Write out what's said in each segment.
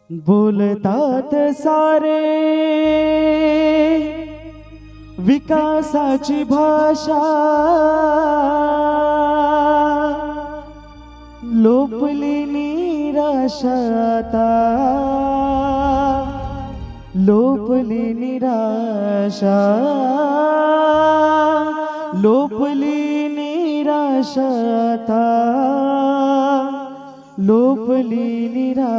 बोलतात सारे विकासाची भाषा, लोपली निराशा आता, लोपली निराशा, लोपली निराशा आता, लोपली निराशा।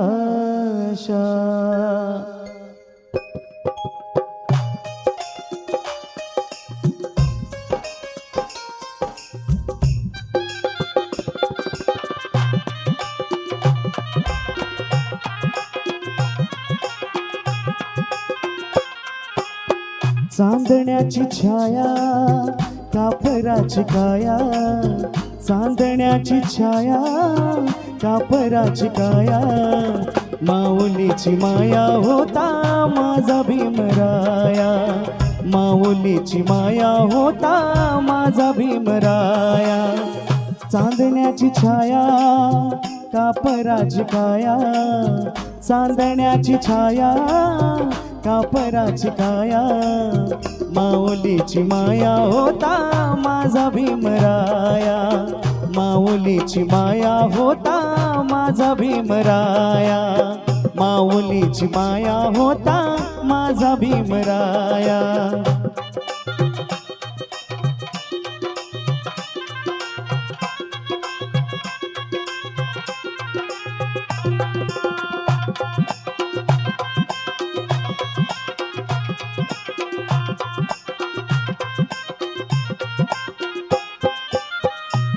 चांदण्याची छाया कापराची काया, चांदण्याची छाया कापराची काया, माऊलीची माया होता माझा भीमराया, माऊलीची माया होता माझा भीमराया। चांदण्याची छाया कापराची काया, चांदण्याची छाया कापराची काया, माऊलीची माया होता माझा भीमराया, माऊलीची माया होता माझा भीमराया, माऊलीची माया होता माझा भीमराया।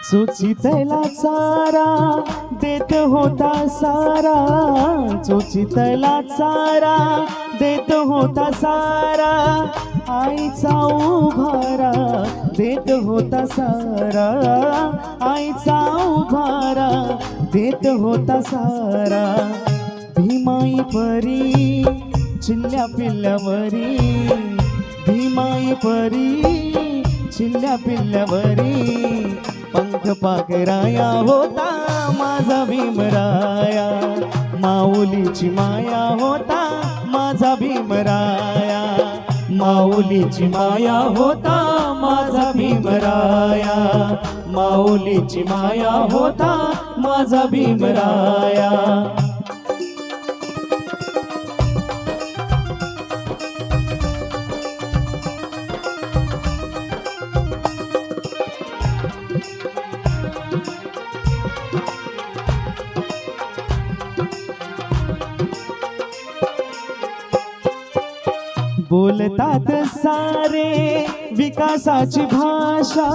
चोचीतला चारा देत होता सारा, चोचीतला चारा देत होता सारा, आईचा उभारा देत होता सारा, आईचा उभारा देत होता सारा। भीमाई परी चिल्ल्या पिल्ल्यावरी, भीमाई परी चिल्ल्या पिल्ल्यावरी, पंख पाखराया होता माझा भीमराया, माऊलीची माया होता माझा भीमराया, माऊलीची माया होता माझा भीमराया, माऊलीची माया होता माझा भीमराया। बोलतात सारे विकासाची भाषा,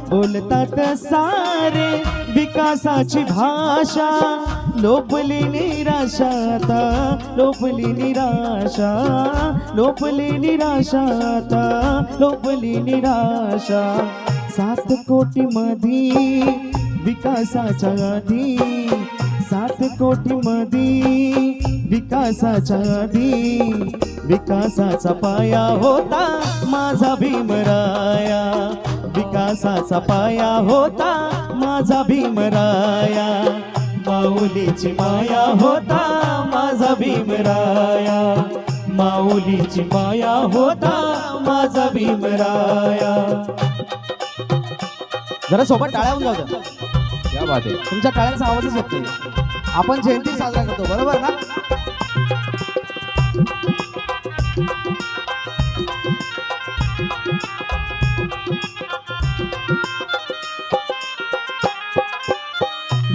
बोलतात सारे विकासाची भाषा, लोपली निराशा आता, लोपली निराशा, लोपली निराशा आता, लोपली निराशा। 7 कोटी मधी विकासाच्या आधी, 7 कोटी मधी विकासाच्या आधी, विकासाचा पाया होता माझा भीमराया, विकासाचा पाया होता माझा भीमराया, माऊलीची माया होता माझा भीमराया, माऊलीची माया होता माझा भीमराया। जरा सोबत टाळ्या होऊन जाऊ द्या। क्या बात आहे, तुमच्या टाळ्यांचा आवाजच येत नाही। आपण जयंती साजरा करतो बरोबर ना?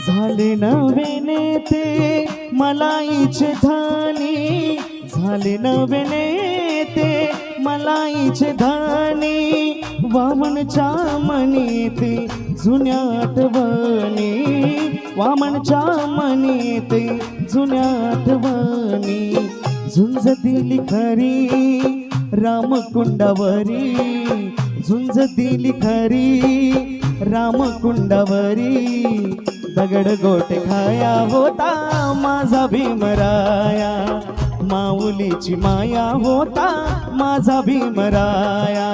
झाले नवे नेते मलाईचे धानी, झाले नवे नेते मलाईचे धानी, वामनच्या मनी ते जुन्या आठवणी, वामनच्या मनी ते जुन्या आठवणी। झुंज दिली खरी रामकुंडावरी, झुंज दिली खरी रामकुंडावरी, दगड गोटे खाया होता माझा भीमराया, माऊलीची माया होता माझा भीमराया,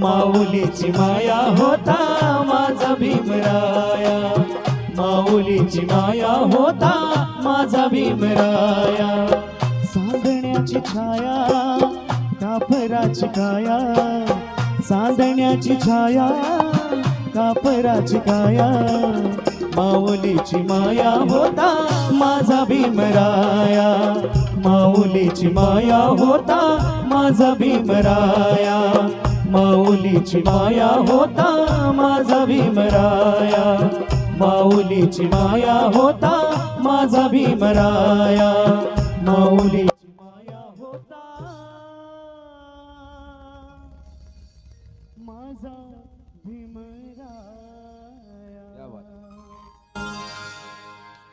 माऊलीची माया होता माझा भीमराया, माऊलीची माया होता माझा भीमराया सांगण्याची छाया कापराची काया सांदण्याची छाया कापराची काया माऊलीची माया होता माझा भीमराया माऊलीची माया होता माझा भीमराया माऊलीची माया होता माझा भीमराया माऊलीची माया होता माझा भीमराया माऊली